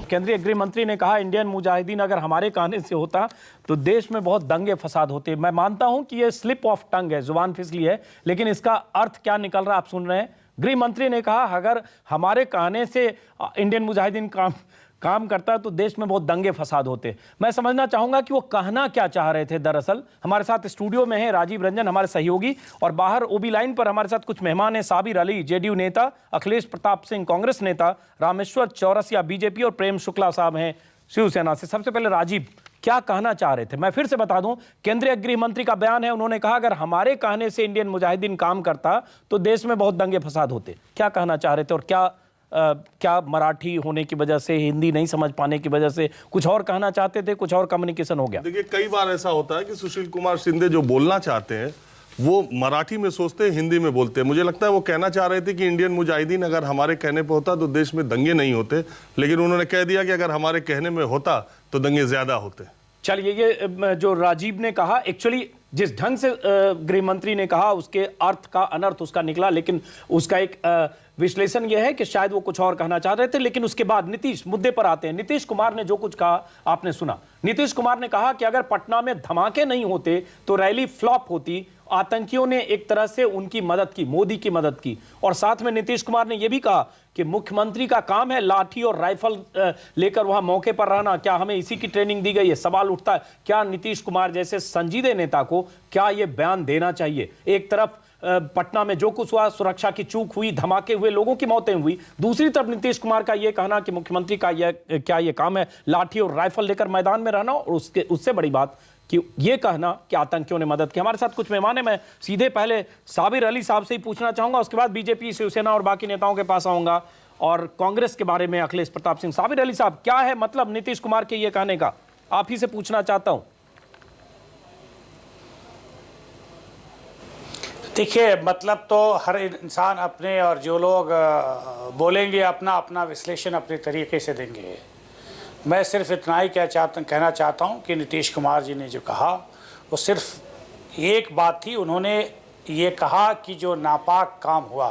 केंद्रीय गृह मंत्री ने कहा इंडियन मुजाहिदीन अगर हमारे कहने से होता तो देश में बहुत दंगे फसाद होते। मैं मानता हूं कि ये स्लिप ऑफ टंग है, जुबान फिसली है, लेकिन इसका अर्थ क्या निकल रहा है आप सुन रहे हैं। गृह मंत्री ने कहा अगर हमारे कहने से इंडियन मुजाहिदीन काम करता तो देश में बहुत दंगे फसाद होते। मैं समझना चाहूंगा कि वो कहना क्या चाह रहे थे। दरअसल हमारे साथ स्टूडियो में है राजीव रंजन, हमारे सहयोगी, और बाहर ओबी लाइन पर हमारे साथ कुछ मेहमान हैं। साबिर अली जेडीयू नेता, अखिलेश प्रताप सिंह कांग्रेस नेता, रामेश्वर चौरसिया बीजेपी और प्रेम शुक्ला साहब हैं शिवसेना से। सबसे पहले राजीव, क्या कहना चाह रहे थे? मैं फिर से बता दूं, केंद्रीय गृह मंत्री का बयान है, उन्होंने कहा अगर हमारे कहने से इंडियन मुजाहिदीन काम करता तो देश में बहुत दंगे फसाद होते। क्या कहना चाह रहे थे? और क्या मराठी होने की वजह से, हिंदी नहीं समझ पाने की वजह से कुछ और कहना चाहते थे, कुछ और कम्युनिकेशन हो गया? देखिए, कई बार ऐसा होता है कि सुशील कुमार शिंदे जो बोलना चाहते हैं वो मराठी में सोचते हैं, हिंदी में बोलते हैं। मुझे लगता है वो कहना चाह रहे थे कि इंडियन मुजाहिदीन अगर हमारे कहने पे होता तो देश में दंगे नहीं होते, लेकिन उन्होंने कह दिया कि अगर हमारे कहने में होता तो दंगे ज्यादा होते। चलिए, ये जो राजीव ने कहा, एक्चुअली जिस ढंग से गृह मंत्री ने कहा उसके अर्थ का अनर्थ उसका निकला, लेकिन उसका एक विश्लेषण यह है कि शायद वो कुछ और कहना चाह रहे थे। लेकिन उसके बाद नीतीश मुद्दे पर आते हैं। नीतीश कुमार ने जो कुछ कहा आपने सुना। नीतीश कुमार ने कहा कि अगर पटना में धमाके नहीं होते तो रैली फ्लॉप होती। आतंकियों ने एक तरह से उनकी मदद की, मोदी की मदद की। और साथ में नीतीश कुमार ने यह भी कहा कि मुख्यमंत्री का काम है लाठी और राइफल लेकर वहां मौके पर रहना। क्या हमें इसी की ट्रेनिंग दी गई है? सवाल उठता है, क्या नीतीश कुमार जैसे संजीदे नेता को क्या यह बयान देना चाहिए? एक तरफ पटना में जो कुछ हुआ, सुरक्षा की चूक हुई, धमाके हुए, लोगों की मौतें हुई, दूसरी तरफ नीतीश कुमार का यह कहना कि मुख्यमंत्री का क्या यह काम है लाठी और राइफल लेकर मैदान में रहना, और उससे बड़ी बात कि ये कहना कि आतंकियों ने मदद की। हमारे साथ कुछ मेहमान हैं। मैं सीधे पहले साबिर अली साहब से ही पूछना चाहूंगा, उसके बाद बीजेपी, शिवसेना और बाकी नेताओं के पास आऊंगा, और कांग्रेस के बारे में अखिलेश प्रताप सिंह। साबिर अली साहब, क्या है मतलब नीतीश कुमार के ये कहने का? आप ही से पूछना चाहता हूं। देखिए, मतलब तो हर इंसान अपने, और जो लोग बोलेंगे अपना अपना विश्लेषण अपने तरीके से देंगे। मैं सिर्फ इतना ही कहना चाहता हूं कि नीतीश कुमार जी ने जो कहा वो सिर्फ एक बात थी। उन्होंने ये कहा कि जो नापाक काम हुआ,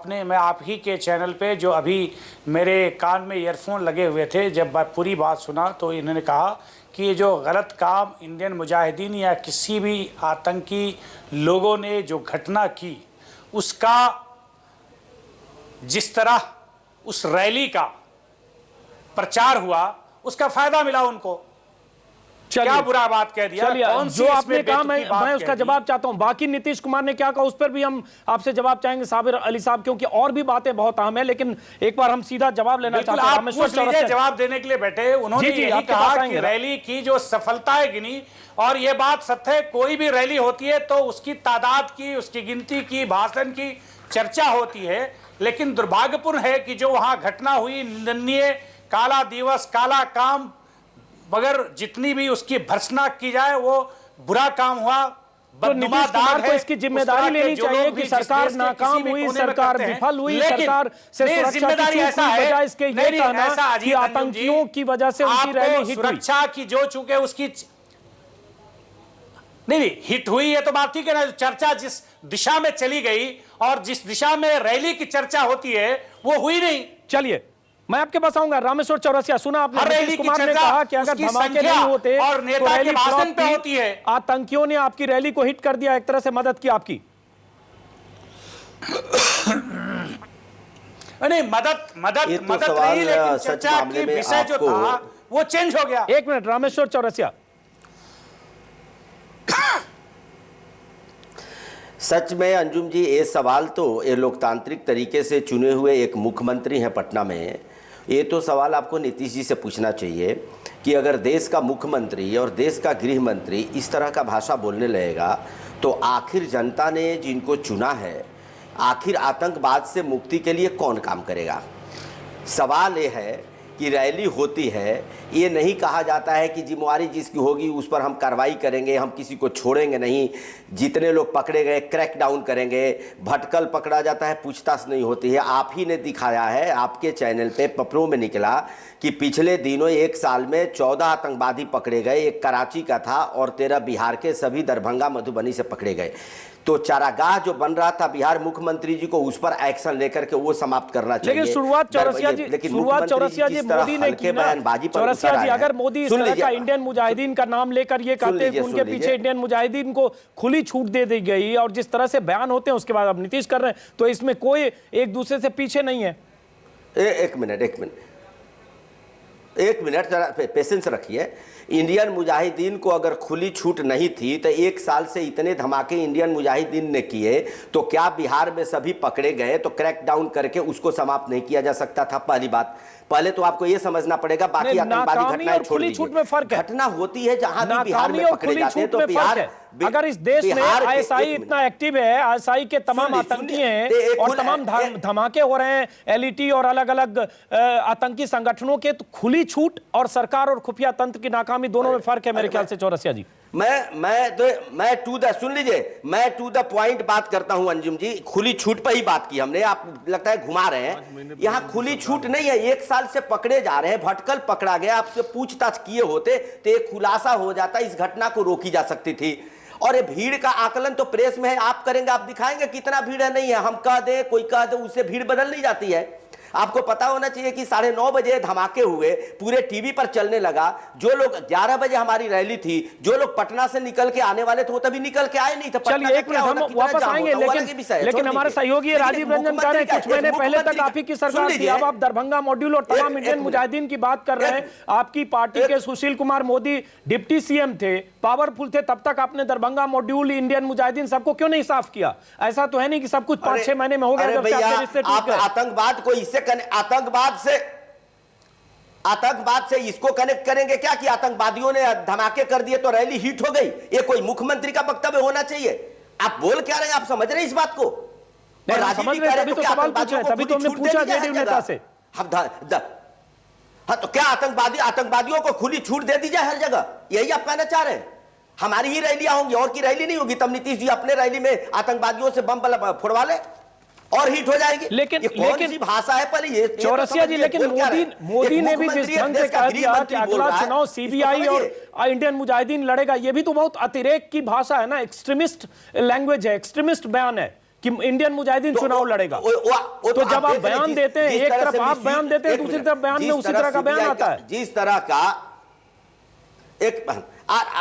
मैं आप ही के चैनल पे, जो अभी मेरे कान में ईयरफोन लगे हुए थे, जब मैं पूरी बात सुना तो इन्होंने कहा कि ये जो गलत काम इंडियन मुजाहिदीन या किसी भी आतंकी लोगों ने जो घटना की, उसका जिस तरह उस रैली का प्रचार हुआ उसका फायदा मिला उनको। क्या बुरा बात कह दिया? जो आपने कहा मैं उसका जवाब चाहता हूं। बाकी नीतीश कुमार ने क्या कहा उस पर भी हम आपसे जवाब चाहेंगे साबिर अली साहब, क्योंकि और भी बातें बहुत अहम है। लेकिन एक बार हम सीधा जवाब लेना चाहते हैं। जवाब देने के लिए बैठे, उन्होंने यही कहा कि रैली की जो सफलता है गिनी, और ये बात सत्य है, कोई भी रैली होती है तो उसकी तादाद की, उसकी गिनती की, भाषण की चर्चा होती है। लेकिन दुर्भाग्यपूर्ण है कि जो वहां घटना हुई, निंदनीय, काला दिवस, काला काम, मगर जितनी भी उसकी भर्त्सना की जाए वो बुरा काम हुआ। तो नीतीश कुमार को इसकी जिम्मेदारी लेनी चाहिए कि सरकार नाकाम हुई, सरकार विफल हुई, सरकार से सुरक्षा की चूक हुई, बजाय इसके ये कहना कि आतंकियों की वजह से उनकी रैली हिट हुई। सुरक्षा की जो चूके उसकी नहीं हिट हुई है तो बात ठीक है ना। चर्चा जिस दिशा में चली गई और जिस दिशा में रैली की चर्चा होती है वो हुई नहीं। चलिए, मैं आपके पास आऊंगा। रामेश्वर चौरसिया, सुना आपने नीतीश कुमार ने कहा कि अगर धमाके नहीं होते और नेता के भाषण पे होती है। आतंकियों ने आपकी रैली को हिट कर दिया, एक तरह से मदद की आपकी। नहीं, मदद नहीं, लेकिन चर्चा की विषय जो था वो चेंज हो गया। एक मिनट, रामेश्वर चौरसिया। सच में अंजुम जी, ये सवाल तो ये लोकतांत्रिक तरीके से चुने हुए एक मुख्यमंत्री हैं पटना में, ये तो सवाल आपको नीतीश जी से पूछना चाहिए कि अगर देश का मुख्यमंत्री और देश का गृह मंत्री इस तरह का भाषा बोलने लगेगा तो आखिर जनता ने जिनको चुना है, आखिर आतंकवाद से मुक्ति के लिए कौन काम करेगा? सवाल ये है कि रैली होती है, ये नहीं कहा जाता है कि जिम्मेवारी जिसकी होगी उस पर हम कार्रवाई करेंगे, हम किसी को छोड़ेंगे नहीं, जितने लोग पकड़े गए क्रैक डाउन करेंगे। भटकल पकड़ा जाता है, पूछताछ नहीं होती है। आप ही ने दिखाया है, आपके चैनल पे पत्रों में निकला कि पिछले दिनों एक साल में 14 आतंकवादी पकड़े गए, एक कराची का था और 13 बिहार के, सभी दरभंगा मधुबनी से पकड़े गए। तो चारागाह जो बन रहा था बिहार मुख्यमंत्री जी को, उस पर एक्शन लेकर के वो समाप्त करना चाहिए। लेकिन शुरुआत चौरसिया जी मोदी ने की ना। चौरसिया जी, अगर मोदी इस तरह का इंडियन मुजाहिदीन का नाम लेकर ये कहते हैं कि उनके पीछे इंडियन मुजाहिदीन को खुली छूट दे दी गई, और जिस तरह से बयान होते हैं उसके बाद अब नीतीश कर रहे हैं, तो इसमें कोई एक दूसरे से पीछे नहीं है। एक मिनट जरा पेशेंस रखिए। इंडियन मुजाहिदीन को अगर खुली छूट नहीं थी तो एक साल से इतने धमाके इंडियन मुजाहिदीन ने किए, तो क्या बिहार में सभी पकड़े गए तो क्रैक डाउन करके उसको समाप्त नहीं किया जा सकता था? पहली बात, पहले तो आपको यह समझना पड़ेगा। बाकी आतंकवादी घटनाएं छोड़ दीजिए, घटना होती है जहां भी बिहार में पकड़े जाते हैं तो बिहार, अगर इस देश में आईएसआई इतना एक्टिव है, आईएसआई के तमाम आतंकी हैं और तमाम धमाके हो रहे हैं एलईटी और अलग अलग आतंकी संगठनों के, तो खुली छूट और सरकार और खुफिया तंत्र की नाकामी दोनों में फर्क है मेरे ख्याल से। चौरसिया जी, मैं टू द पॉइंट बात करता हूं अंजुम जी। खुली छूट पर ही बात की हमने, आप लगता है घुमा रहे हैं। यहां खुली छूट नहीं है, एक साल से पकड़े जा रहे हैं, भटकल पकड़ा गया। आपसे पूछताछ किए होते तो एक खुलासा हो जाता, इस घटना को रोकी जा सकती थी। और ये भीड़ का आकलन तो प्रेस में है, आप करेंगे, आप दिखाएंगे कितना भीड़ है, नहीं है। हम कह दे, कोई कह दे, उससे भीड़ बदल नहीं जाती है। आपको पता होना चाहिए कि 9:30 बजे धमाके हुए, पूरे टीवी पर चलने लगा। जो लोग 11 बजे हमारी रैली थी, जो लोग पटना से निकल के आने वाले थे वो तभी निकल के आए नहीं थे। चलिए एक मिनट, हम वापस आएंगे, लेकिन हमारे सहयोगी राजीव रंजन कह रहे हैं कुछ महीने पहले तक आप ही की सरकार थी, अब आप दरभंगा मॉड्यूल और तमाम इंडियन मुजाहिदीन की बात कर रहे हैं। आपकी पार्टी के सुशील कुमार मोदी डिप्टी सीएम थे, पावरफुल थे, तब तक आपने दरभंगा मॉड्यूल, इंडियन मुजाहिदीन सबको क्यों नहीं साफ किया? ऐसा तो है नहीं कि सब कुछ 5-6 महीने में हो गया जब से आपके रिश्ते टूट गए। आतंकवाद को इससे आतंकवाद से इसको कनेक्ट करेंगे क्या कि आतंकवादियों ने धमाके कर दिए तो रैली हिट हो गई? ये कोई मुख्यमंत्री का वक्तव्य होना चाहिए? आप बोल क्या रहे हैं? आप समझ रहे हैं इस बात को? समझ रहे, तभी तो सवाल पूछा है, तभी तो हमने पूछा जेडीयू नेता से। हाँ, तो क्या आतंकवादियों को खुली छूट दे दी जाए हर जगह? यही आप कहना चाह रहे हैं? हमारी ही रैलियां होंगी, और की रैली नहीं होगी, तब नीतीश जी अपने रैली में आतंकवादियों से बम फोड़वा ले और हिट हो जाएगी। लेकिन कौन सी भाषा है? पहले ये चौरसिया जी, लेकिन मोदी ने भी जिस ढंग से कह दिया कि अगला चुनाव सीबीआई और इंडियन मुजाहिदीन लड़ेगा, ये भी तो बहुत अतिरेक की भाषा है ना, एक्सट्रीमिस्ट लैंग्वेज है, एक्सट्रीमिस्ट बयान है कि इंडियन मुजाहिदीन चुनाव लड़ेगा। तो जब आप बयान देते हैं, एक तरफ आप बयान देते हैं, दूसरी तरफ बयान में उसी तरह का बयान आता है। जिस तरह का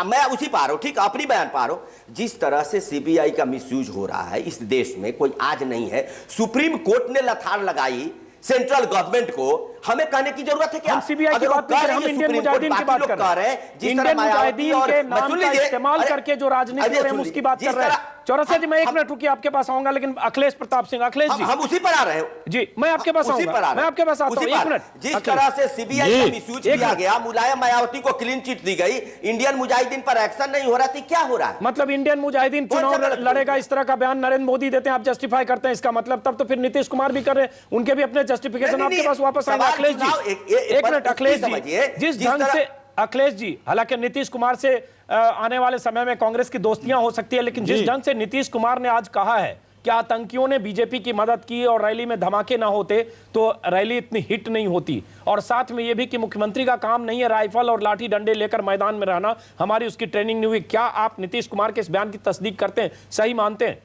मैं उसी पा रहा हूं, ठीक, अपनी बयान पा रहा हूं। जिस तरह से सीबीआई का मिसयूज हो रहा है इस देश में कोई आज नहीं है। सुप्रीम कोर्ट ने लथाड़ लगाई सेंट्रल गवर्नमेंट को, हमें कहने की जरूरत है क्या? हम सीबीआई की बात कर रहे हैं, हम इंडियन मुजाहिदीन की बात कर रहे हैं। इंडियन मुजाहिदीन के नाम का इस्तेमाल करके जो राजनीति हो रही है उसकी बात कर रहे हैं। चौरसिया जी, मैं एक मिनट रुकिए, आपके पास आऊंगा, लेकिन अखिलेश प्रताप सिंह, अखिलेश जी, हम उसी पर आ रहे हैं जी, मैं आपके पास आऊंगा, मैं आपके पास आता हूं, एक मिनट। जिस तरह से सीबीआई का मिसयूज किया गया, मुलायम मायावती को क्लीन चिट दी गई, इंडियन मुजाहिदीन पर एक्शन नहीं हो रहा थी, क्या हो रहा है? मतलब इंडियन मुजाहिदीन चुनाव लड़ेगा, इस तरह का बयान नरेंद्र मोदी देते हैं, आप जस्टिफाई करते हैं इसका मतलब? तब तो फिर नीतीश कुमार भी कर रहे हैं, उनके भी अपने जस्टिफिकेशन आपके पास वापस आएंगे। अखिलेश जी, एक मिनट, अखिलेश जी, जिस ढंग से, अखिलेश जी, हालांकि नीतीश कुमार से आने वाले समय में कांग्रेस की दोस्तियां हो सकती है, लेकिन जिस ढंग से नीतीश कुमार ने आज कहा है कि आतंकियों ने बीजेपी की मदद की और रैली में धमाके ना होते तो रैली इतनी हिट नहीं होती, और साथ में यह भी कि मुख्यमंत्री का काम नहीं है राइफल और लाठी डंडे लेकर मैदान में रहना, हमारी उसकी ट्रेनिंग नहीं हुई, क्या आप नीतीश कुमार के इस बयान की तस्दीक करते हैं, सही मानते हैं?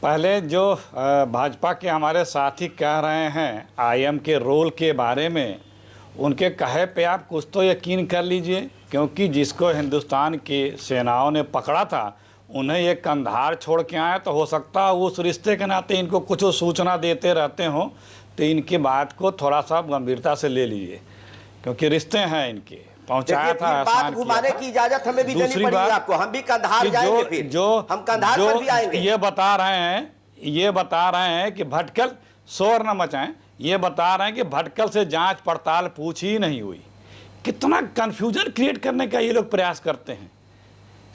पहले जो भाजपा के हमारे साथी कह रहे हैं आईएम के रोल के बारे में, उनके कहे पे आप कुछ तो यकीन कर लीजिए, क्योंकि जिसको हिंदुस्तान की सेनाओं ने पकड़ा था उन्हें ये कंधार छोड़ के आए, तो हो सकता है उस रिश्ते के नाते इनको कुछ सूचना देते रहते हों, तो इनकी बात को थोड़ा सा गंभीरता से ले लीजिए, क्योंकि रिश्ते हैं इनके। पहुंचाया था, बात घुमाने की इजाजत हमें भी देनी पड़ेगी आपको, हम भी कंधार जाएंगे, फिर हम कंधार पर भी आएंगे। ये बता रहे हैं कि भटकल, शोर न मचाएं, ये बता रहे हैं कि भटकल से जांच पड़ताल पूछ ही नहीं हुई। कितना कंफ्यूजन क्रिएट करने का ये लोग प्रयास करते हैं।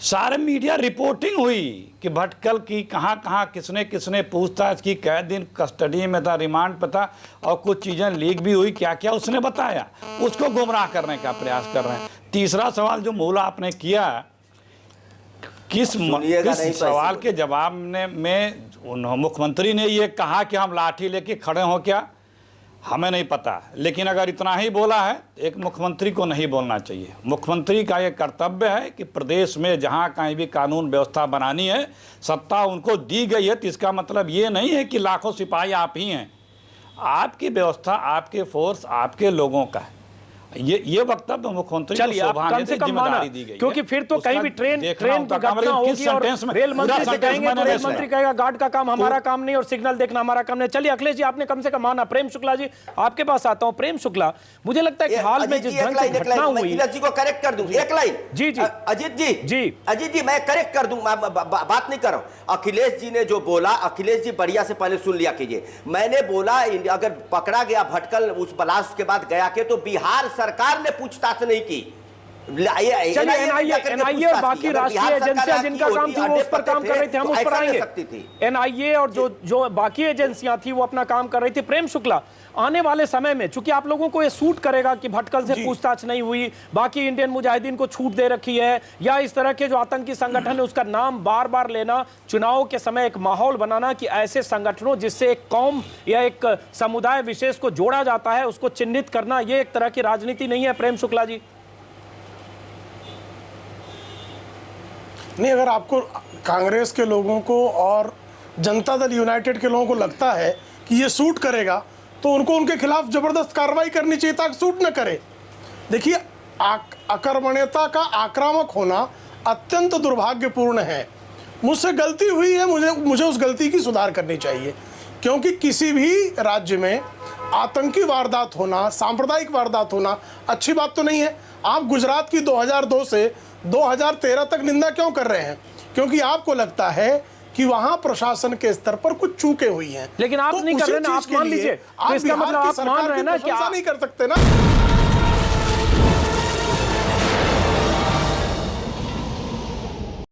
सारे मीडिया रिपोर्टिंग हुई कि भटकल की कहाँ कहाँ किसने किसने पूछताछ की, कै दिन कस्टडी में था, रिमांड पर था, और कुछ चीज़ें लीक भी हुई, क्या क्या उसने बताया, उसको गुमराह करने का प्रयास कर रहे हैं। तीसरा सवाल जो मूला आपने किया, किस सवाल के जवाब में मुख्यमंत्री ने ये कहा कि हम लाठी लेके खड़े हों क्या? हमें नहीं पता, लेकिन अगर इतना ही बोला है एक मुख्यमंत्री को नहीं बोलना चाहिए। मुख्यमंत्री का ये कर्तव्य है कि प्रदेश में जहाँ कहीं भी कानून व्यवस्था बनानी है, सत्ता उनको दी गई है, तो इसका मतलब ये नहीं है कि लाखों सिपाही आप ही हैं। आपकी व्यवस्था, आपके फोर्स, आपके लोगों का है। ये वक्तव्य मुख्यमंत्री को चलिए, आप शोभा कम से कम माना, जिम्मेदारी दी गई है। क्योंकि फिर तो उसका कहीं भी ट्रेन देखना की होगा घटना होगी और रेल मंत्री से कहेंगे तो रेल मंत्री कहेगा गार्ड का काम हमारा काम नहीं और सिग्नल देखना हमारा काम नहीं। चलिए अखिलेश जी, आपने कम से कम माना। प्रेम शुक्ला जी, आपके पास आता हूं। प्रेम शुक्ला, मुझे लगता है कि हाल में जिस ढंग से घटना हुई, जी को करेक्ट कर दूं, एक लाइन। जी जी अजीत जी मैं करेक्ट कर दूं, बात नहीं कर रहा हूं। अखिलेश जी ने जो बोला, अखिलेश जी बढ़िया से पहले सुन लिया कीजिए। मैंने बोला अगर पकड़ा गया भटकल उस ब्लास्ट के बाद गया के, तो बिहार सरकार ने पूछताछ नहीं की। एनआईए और बाकी राष्ट्रीय एजेंसियां जिनका काम थी वो उस पर काम कर रही थी, हम उस पर आएंगे। एनआईए और जो बाकी एजेंसियां थी वो अपना काम कर रही थी। प्रेम शुक्ला, आने वाले समय में चूंकि आप लोगों को ये सूट करेगा कि भटकल से पूछताछ नहीं हुई, बाकी इंडियन मुजाहिदीन को छूट दे रखी है, या इस तरह के जो आतंकी संगठन है उसका नाम बार बार लेना, चुनाव के समय एक माहौल बनाना कि ऐसे संगठनों जिससे एक कौम या एक समुदाय विशेष को जोड़ा जाता है उसको चिन्हित करना, ये एक तरह की राजनीति नहीं है? प्रेम शुक्ला जी, नहीं, अगर आपको कांग्रेस के लोगों को और जनता दल यूनाइटेड के लोगों को लगता है कि ये सूट करेगा, तो उनको उनके खिलाफ जबरदस्त कार्रवाई करनी चाहिए ताकि सूट न करे। देखिए, आक्रमणीयता का आक्रामक होना अत्यंत दुर्भाग्यपूर्ण है। मुझसे गलती हुई है, मुझे उस गलती की सुधार करनी चाहिए, क्योंकि किसी भी राज्य में आतंकी वारदात होना, सांप्रदायिक वारदात होना अच्छी बात तो नहीं है। आप गुजरात की 2002 से 2013 तक निंदा क्यों कर रहे हैं? क्योंकि आपको लगता है कि वहां प्रशासन के स्तर पर कुछ चूकें हुई हैं। लेकिन आप नहीं कर रहे ना, आप मान लीजिए, तो इसका मतलब आप मान रहे हैं ना कि आप नहीं कर सकते ना।